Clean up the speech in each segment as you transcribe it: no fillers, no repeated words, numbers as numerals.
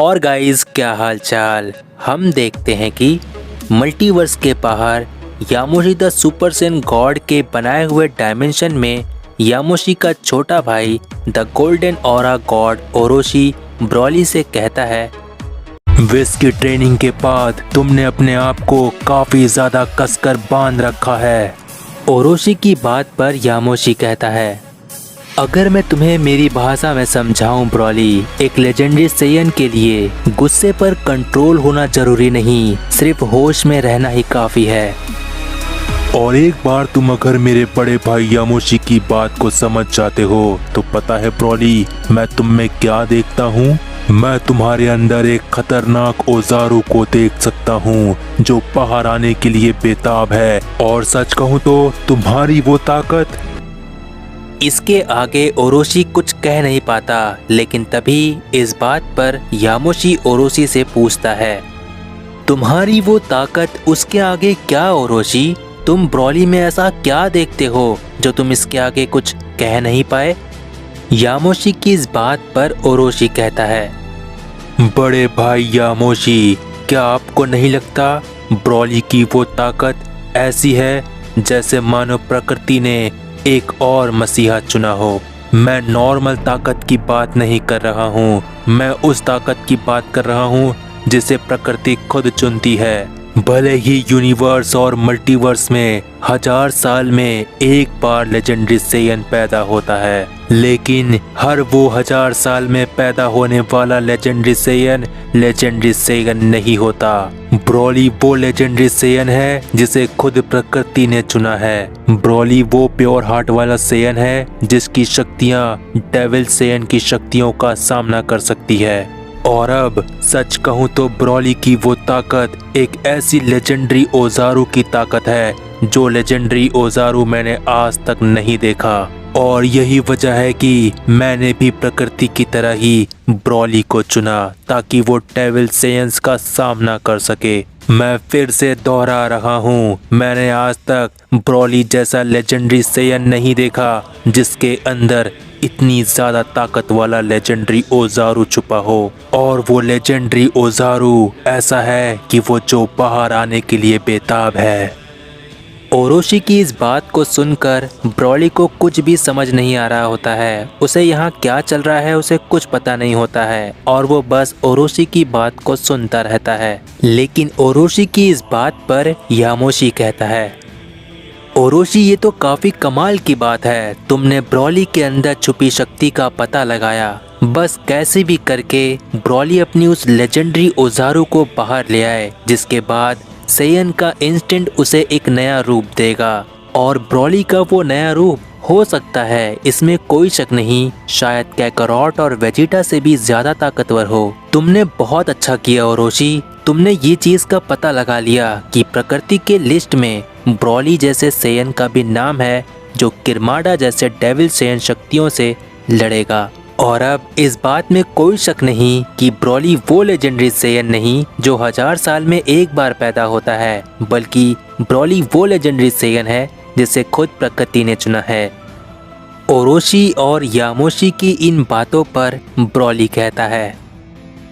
और गाइस, क्या हाल चाल। हम देखते हैं कि मल्टीवर्स के बाहर Yamoshi the super Saiyan god के बनाए हुए डायमेंशन में यामोशी का छोटा भाई the golden aura god Oroshi Broly से कहता है, विस की ट्रेनिंग के बाद तुमने अपने आप को काफी ज्यादा कसकर बांध रखा है। ओरोशी की बात पर यामोशी कहता है, अगर मैं तुम्हें मेरी भाषा में समझाऊं ब्रॉली, एक लेजेंडरी सेयन के लिए गुस्से पर कंट्रोल होना जरूरी नहीं, सिर्फ होश में रहना ही काफी है। और एक बार तुम अगर मेरे बड़े भाई यामोशी की बात को समझ जाते हो तो पता है ब्रॉली, मैं तुम में क्या देखता हूँ। मैं तुम्हारे अंदर एक खतरनाक ओजारू को देख सकता हूँ जो बाहर आने के लिए बेताब है। और सच कहूँ तो तुम्हारी वो ताकत। इसके आगे ओरोशी कुछ कह नहीं पाता, लेकिन तभी इस बात पर यामोशी ओरोशी से पूछता है, तुम्हारी वो ताकत, उसके आगे क्या ओरोशी? तुम ब्रॉली में ऐसा क्या देखते हो जो तुम इसके आगे कुछ कह नहीं पाए? यामोशी की इस बात पर ओरोशी कहता है, बड़े भाई यामोशी, क्या आपको नहीं लगता ब्रॉली की वो ताकत ऐसी है जैसे मानो प्रकृति ने एक और मसीहा चुना हो। मैं नॉर्मल ताकत की बात नहीं कर रहा हूँ, मैं उस ताकत की बात कर रहा हूँ जिसे प्रकृति खुद चुनती है। भले ही यूनिवर्स और मल्टीवर्स में 1000 साल में एक बार लेजेंडरी सेयन पैदा होता है, लेकिन हर वो 1000 साल में पैदा होने वाला लेजेंडरी सेयन नहीं होता। ब्रॉली वो लेजेंडरी सेयन है जिसे खुद प्रकृति ने चुना है। ब्रॉली वो प्योर हार्ट वाला सेयन है जिसकी शक्तियाँ डेविल सेयन की शक्तियों का सामना कर सकती है। और अब सच कहूँ तो ब्रॉली की वो ताकत एक ऐसी लेजेंडरी ओजारू की ताकत है जो लेजेंडरी ओजारू मैंने आज तक नहीं देखा। और यही वजह है कि मैंने भी प्रकृति की तरह ही ब्रॉली को चुना ताकि वो डेविल सेयंस का सामना कर सके। मैं फिर से दोहरा रहा हूँ, मैंने आज तक ब्रॉली जैसा लेजेंडरी सेयन नहीं देखा जिसके अंदर इतनी ज्यादा ताकत वाला लेजेंडरी ओजारू छुपा हो। और वो लेजेंडरी ओजारू ऐसा है कि वो जो बाहर आने के लिए बेताब है। ओरोशी की इस बात को सुनकर ब्रॉली को कुछ भी समझ नहीं आ रहा होता है। उसे यहाँ क्या चल रहा है उसे कुछ पता नहीं होता है और वो बस ओरोशी की बात को सुनता रहता है। लेकिन ओरोशी की इस बात पर यामोशी कहता है, ओरोशी, ये तो काफी कमाल की बात है। तुमने ब्रॉली के अंदर छुपी शक्ति का पता लगाया। बस कैसे भी करके ब्रॉली अपनी उस लेजेंडरी ओजारू को बाहर ले आए, जिसके बाद सेयन का इंस्टेंट उसे एक नया रूप देगा। और ब्रॉली का वो नया रूप हो सकता है, इसमें कोई शक नहीं, शायद कैकरॉट और वेजिटा से भी ज्यादा ताकतवर हो। तुमने बहुत अच्छा किया ओरोशी, तुमने ये चीज का पता लगा लिया कि प्रकृति के लिस्ट में ब्रॉली जैसे सेयन का भी नाम है जो किरमाडा जैसे डेविल सेयन शक्तियों से लड़ेगा। और अब इस बात में कोई शक नहीं कि ब्रॉली वो लेजेंडरी सेयन नहीं जो 1000 साल में एक बार पैदा होता है, बल्कि ब्रॉली वो लेजेंडरी सेयन है जिसे खुद प्रकृति ने चुना है। ओरोशी और यामोशी की इन बातों पर ब्रॉली कहता है,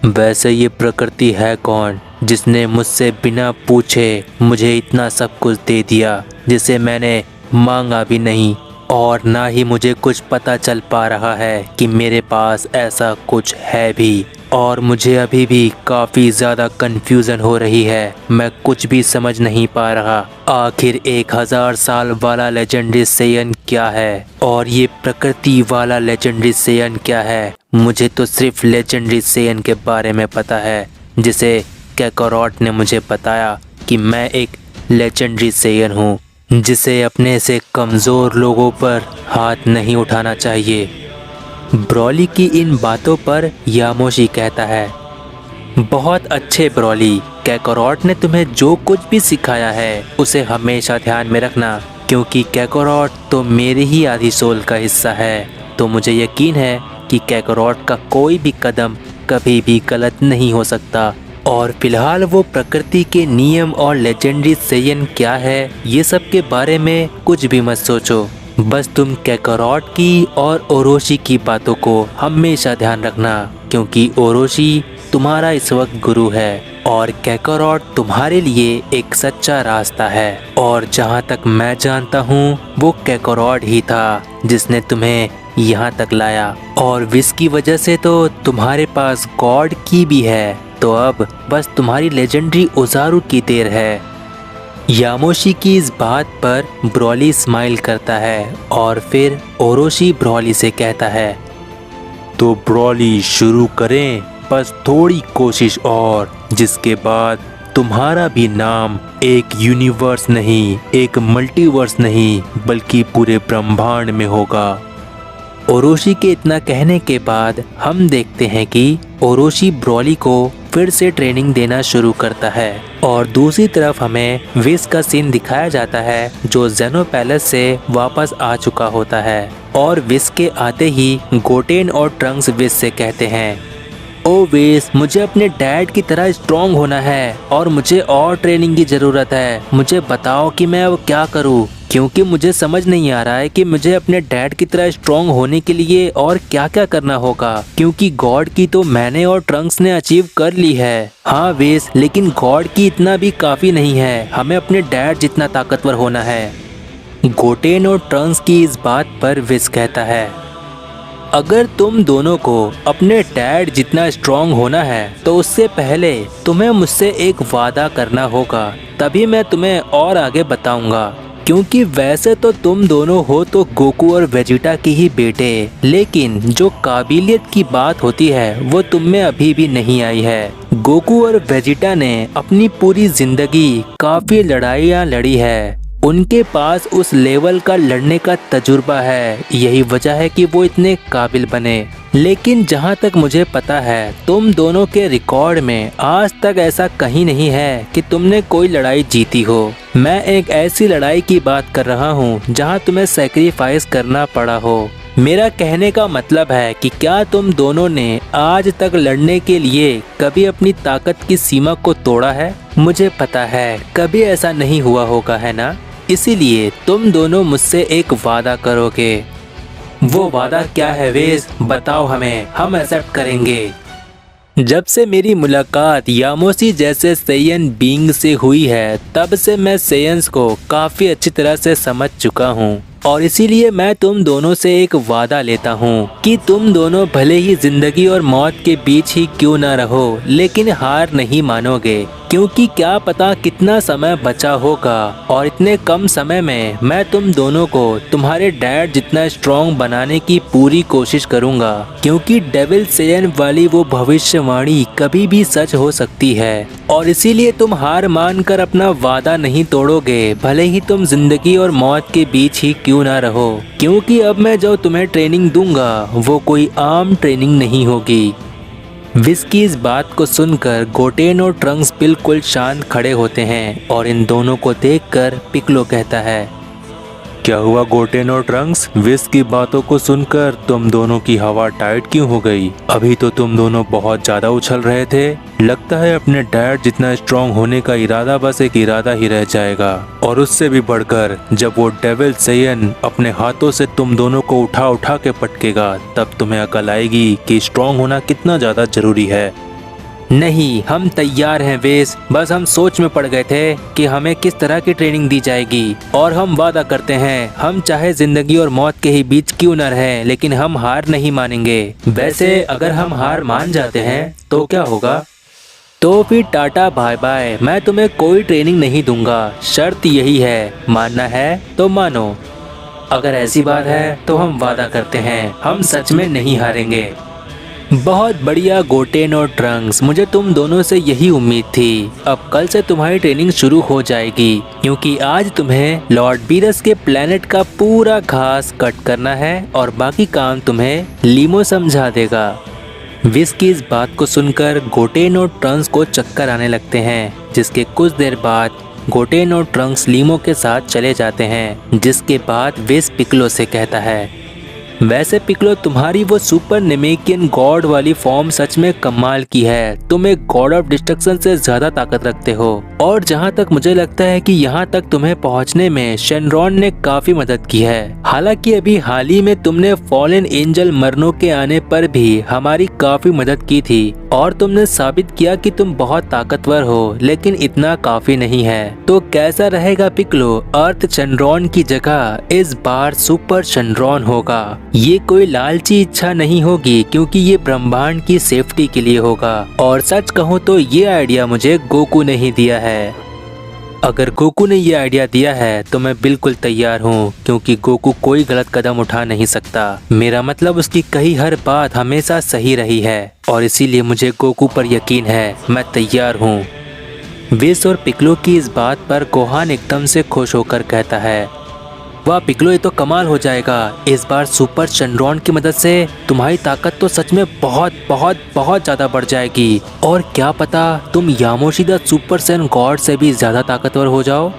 वैसे ये प्रकृति है कौन जिसने मुझसे बिना पूछे मुझे इतना सब कुछ दे दिया जिसे मैंने मांगा भी नहीं, और ना ही मुझे कुछ पता चल पा रहा है कि मेरे पास ऐसा कुछ है भी। और मुझे अभी भी काफ़ी ज़्यादा कन्फ्यूज़न हो रही है, मैं कुछ भी समझ नहीं पा रहा आखिर 1000 साल वाला लेजेंडरी सेयन क्या है और ये प्रकृति वाला लेजेंडरी सेयन क्या है। मुझे तो सिर्फ लेजेंडरी सेयन के बारे में पता है जिसे कैकरॉट ने मुझे बताया कि मैं एक लेजेंडरी सेयन हूँ जिसे अपने से कमज़ोर लोगों पर हाथ नहीं उठाना चाहिए। ब्रॉली की इन बातों पर यामोशी कहता है, बहुत अच्छे ब्रॉली, कैकरॉट ने तुम्हें जो कुछ भी सिखाया है उसे हमेशा ध्यान में रखना, क्योंकि कैकरॉट तो मेरे ही आधी सोल का हिस्सा है। तो मुझे यकीन है कि कैकरॉट का कोई भी कदम कभी भी गलत नहीं हो सकता। और फिलहाल वो प्रकृति के नियम और लेजेंडरी सेयन क्या है ये सब के बारे में कुछ भी मत सोचो, बस तुम कैकरॉट की और ओरोशी की बातों को हमेशा ध्यान रखना, क्योंकि ओरोशी तुम्हारा इस वक्त गुरु है और कैकारोट तुम्हारे लिए एक सच्चा रास्ता है। और जहाँ तक मैं जानता हूँ वो कैकारोट ही था जिसने तुम्हें यहाँ तक लाया, और विश की वजह से तो तुम्हारे पास गॉड की भी है। तो अब बस तुम्हारी लेजेंडरी ओजारू की देर है। यामोशी की इस बात पर ब्रॉली स्माइल करता है और फिर ओरोशी ब्रॉली से कहता है, तो ब्रॉली शुरू करें, बस थोड़ी कोशिश और, जिसके बाद तुम्हारा भी नाम एक यूनिवर्स नहीं, एक मल्टीवर्स नहीं, बल्कि पूरे ब्रह्मांड में होगा। ओरोशी के इतना कहने के बाद हम देखते हैं कि ओरोशी ब्रॉली को फिर से ट्रेनिंग देना शुरू करता है और दूसरी तरफ हमें विश का सीन दिखाया जाता है जो जेनो पैलेस से वापस आ चुका होता है। और विश के आते ही गोटेन और ट्रंक्स विश से कहते हैं, ओ विश, मुझे अपने डैड की तरह स्ट्रॉन्ग होना है और मुझे और ट्रेनिंग की ज़रूरत है। मुझे बताओ कि मैं अब क्या करूं, क्योंकि मुझे समझ नहीं आ रहा है कि मुझे अपने डैड की तरह स्ट्रॉन्ग होने के लिए और क्या क्या करना होगा, क्योंकि गॉड की तो मैंने और ट्रंक्स ने अचीव कर ली है। हाँ विश, लेकिन गॉड की इतना भी काफ़ी नहीं है, हमें अपने डैड जितना ताकतवर होना है। गोटेन और ट्रंक्स की इस बात पर विश कहता है, अगर तुम दोनों को अपने डैड जितना स्ट्रॉन्ग होना है तो उससे पहले तुम्हें मुझसे एक वादा करना होगा, तभी मैं तुम्हें और आगे बताऊंगा। क्योंकि वैसे तो तुम दोनों हो तो गोकू और वेजिटा की ही बेटे, लेकिन जो काबिलियत की बात होती है वो तुम में अभी भी नहीं आई है। गोकू और वेजिटा ने अपनी पूरी जिंदगी काफ़ी लड़ाइयाँ लड़ी है, उनके पास उस लेवल का लड़ने का तजुर्बा है, यही वजह है कि वो इतने काबिल बने। लेकिन जहाँ तक मुझे पता है तुम दोनों के रिकॉर्ड में आज तक ऐसा कहीं नहीं है कि तुमने कोई लड़ाई जीती हो। मैं एक ऐसी लड़ाई की बात कर रहा हूँ जहाँ तुम्हें सैक्रिफाइस करना पड़ा हो। मेरा कहने का मतलब है कि क्या तुम दोनों ने आज तक लड़ने के लिए कभी अपनी ताकत की सीमा को तोड़ा है? मुझे पता है कभी ऐसा नहीं हुआ होगा, है ना? इसीलिए तुम दोनों मुझसे एक वादा करोगे। वो वादा क्या है वेस, बताओ हमें, हम एक्सेप्ट करेंगे। जब से मेरी मुलाकात यामोशी जैसे सेयन बीइंग से हुई है तब से मैं सेयन्स को काफ़ी अच्छी तरह से समझ चुका हूँ, और इसीलिए मैं तुम दोनों से एक वादा लेता हूँ कि तुम दोनों भले ही जिंदगी और मौत के बीच ही क्यों ना रहो, लेकिन हार नहीं मानोगे, क्योंकि क्या पता कितना समय बचा होगा और इतने कम समय में मैं तुम दोनों को तुम्हारे डैड जितना स्ट्रॉन्ग बनाने की पूरी कोशिश करूँगा। क्योंकि डेविल सेयन वाली वो भविष्यवाणी कभी भी सच हो सकती है, और इसीलिए तुम हार मानकर अपना वादा नहीं तोड़ोगे, भले ही तुम जिंदगी और मौत के बीच ही क्यों ना रहो। क्योंकि अब मैं जो तुम्हें ट्रेनिंग दूंगा वो कोई आम ट्रेनिंग नहीं होगी। विश की इस बात को सुनकर गोटेन और ट्रंक्स बिल्कुल शांत खड़े होते हैं और इन दोनों को देखकर पिक्लो कहता है, क्या हुआ गोटेन और ट्रंक्स, विश की बातों को सुनकर तुम दोनों की हवा टाइट क्यों हो गई? अभी तो तुम दोनों बहुत ज्यादा उछल रहे थे। लगता है अपने डैड जितना स्ट्रॉन्ग होने का इरादा बस एक इरादा ही रह जाएगा, और उससे भी बढ़कर जब वो डेविल सेयन अपने हाथों से तुम दोनों को उठा उठा के पटकेगा तब तुम्हें अकल आएगी कि स्ट्रॉन्ग होना कितना ज्यादा जरूरी है। नहीं, हम तैयार हैं वेस, बस हम सोच में पड़ गए थे कि हमें किस तरह की ट्रेनिंग दी जाएगी, और हम वादा करते हैं हम चाहे जिंदगी और मौत के ही बीच क्यों न रहें, लेकिन हम हार नहीं मानेंगे। वैसे अगर हम हार मान जाते हैं तो क्या होगा? तो फिर टाटा बाय बाय, मैं तुम्हें कोई ट्रेनिंग नहीं दूंगा, शर्त यही है, मानना है तो मानो। अगर ऐसी बात है तो हम वादा करते हैं हम सच में नहीं हारेंगे। बहुत बढ़िया गोटेन और ट्रंक्स, मुझे तुम दोनों से यही उम्मीद थी। अब कल से तुम्हारी ट्रेनिंग शुरू हो जाएगी, क्योंकि आज तुम्हें लॉर्ड बीरस के प्लेनेट का पूरा घास कट करना है और बाकी काम तुम्हें लीमो समझा देगा। विश की इस बात को सुनकर गोटेन और ट्रंक्स को चक्कर आने लगते हैं, जिसके कुछ देर बाद गोटेन और ट्रंक्स लीमो के साथ चले जाते हैं। जिसके बाद विश पिक्लो से कहता है, वैसे पिक्लो, तुम्हारी वो सुपर नेमेकियन गॉड वाली फॉर्म सच में कमाल की है। तुम एक गॉड ऑफ डिस्ट्रक्शन से ज्यादा ताकत रखते हो और जहाँ तक मुझे लगता है कि यहाँ तक तुम्हें पहुँचने में शेनरॉन ने काफी मदद की है। हालांकि अभी हाल ही में तुमने फॉलन एंजल मरनो के आने पर भी हमारी काफी मदद की थी और तुमने साबित किया कि तुम बहुत ताकतवर हो, लेकिन इतना काफी नहीं है। तो कैसा रहेगा पिक्लो, अर्थ शेनरॉन की जगह इस बार सुपर शेनरॉन होगा। ये कोई लालची इच्छा नहीं होगी क्योंकि ये ब्रह्मांड की सेफ्टी के लिए होगा। और सच कहूँ तो ये आइडिया मुझे गोकू ने ही दिया है। अगर गोकू ने ये आइडिया दिया है तो मैं बिल्कुल तैयार हूँ, क्योंकि गोकू कोई गलत कदम उठा नहीं सकता। मेरा मतलब उसकी कही हर बात हमेशा सही रही है और इसीलिए मुझे गोकू पर यकीन है। मैं तैयार हूँ। विश और पिक्लो की इस बात पर गोहान एकदम से खुश होकर कहता है, वाह पिक्लो, ये तो कमाल हो जाएगा। इस बार सुपर शेनरॉन की मदद से तुम्हारी ताकत तो सच में बहुत बहुत बहुत ज्यादा बढ़ जाएगी और क्या पता तुम यामोशी द सुपर सैन गॉड से भी ज्यादा ताकतवर हो जाओ।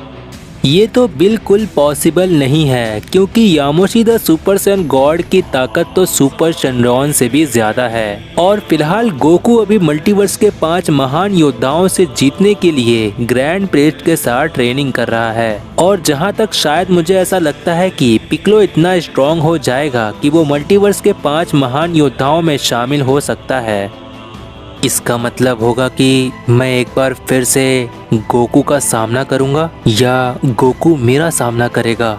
ये तो बिल्कुल पॉसिबल नहीं है क्योंकि यामोशी द सुपर सैन गॉड की ताकत तो सुपर शेनरॉन से भी ज्यादा है और फिलहाल गोकू अभी मल्टीवर्स के 5 महान योद्धाओं से जीतने के लिए ग्रैंड प्रेस्ट के साथ ट्रेनिंग कर रहा है। और जहां तक शायद मुझे ऐसा लगता है कि पिक्लो इतना स्ट्रॉन्ग हो जाएगा कि वो मल्टीवर्स के 5 महान योद्धाओं में शामिल हो सकता है। इसका मतलब होगा कि मैं एक बार फिर से गोकू का सामना करूंगा या गोकू मेरा सामना करेगा।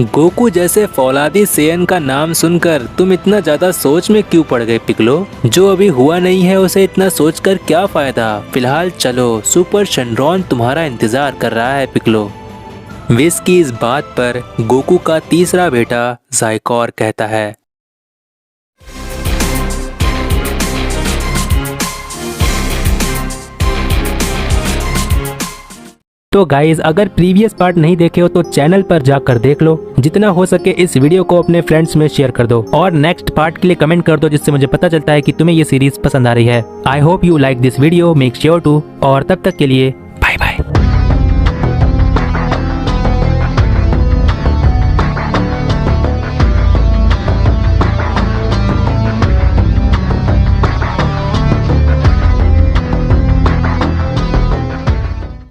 गोकू जैसे फौलादी सेयन का नाम सुनकर तुम इतना ज्यादा सोच में क्यों पड़ गए पिक्लो? जो अभी हुआ नहीं है उसे इतना सोचकर क्या फायदा। फिलहाल चलो, सुपर शेनरॉन तुम्हारा इंतजार कर रहा है पिक्लो। विश की इस बात पर गोकू का तीसरा बेटा ज़ाइकोर कहता है, तो गाइज, अगर प्रीवियस पार्ट नहीं देखे हो तो चैनल पर जाकर देख लो। जितना हो सके इस वीडियो को अपने फ्रेंड्स में शेयर कर दो और नेक्स्ट पार्ट के लिए कमेंट कर दो, जिससे मुझे पता चलता है कि तुम्हें ये सीरीज पसंद आ रही है। I hope you like this video, make sure to. और तब तक के लिए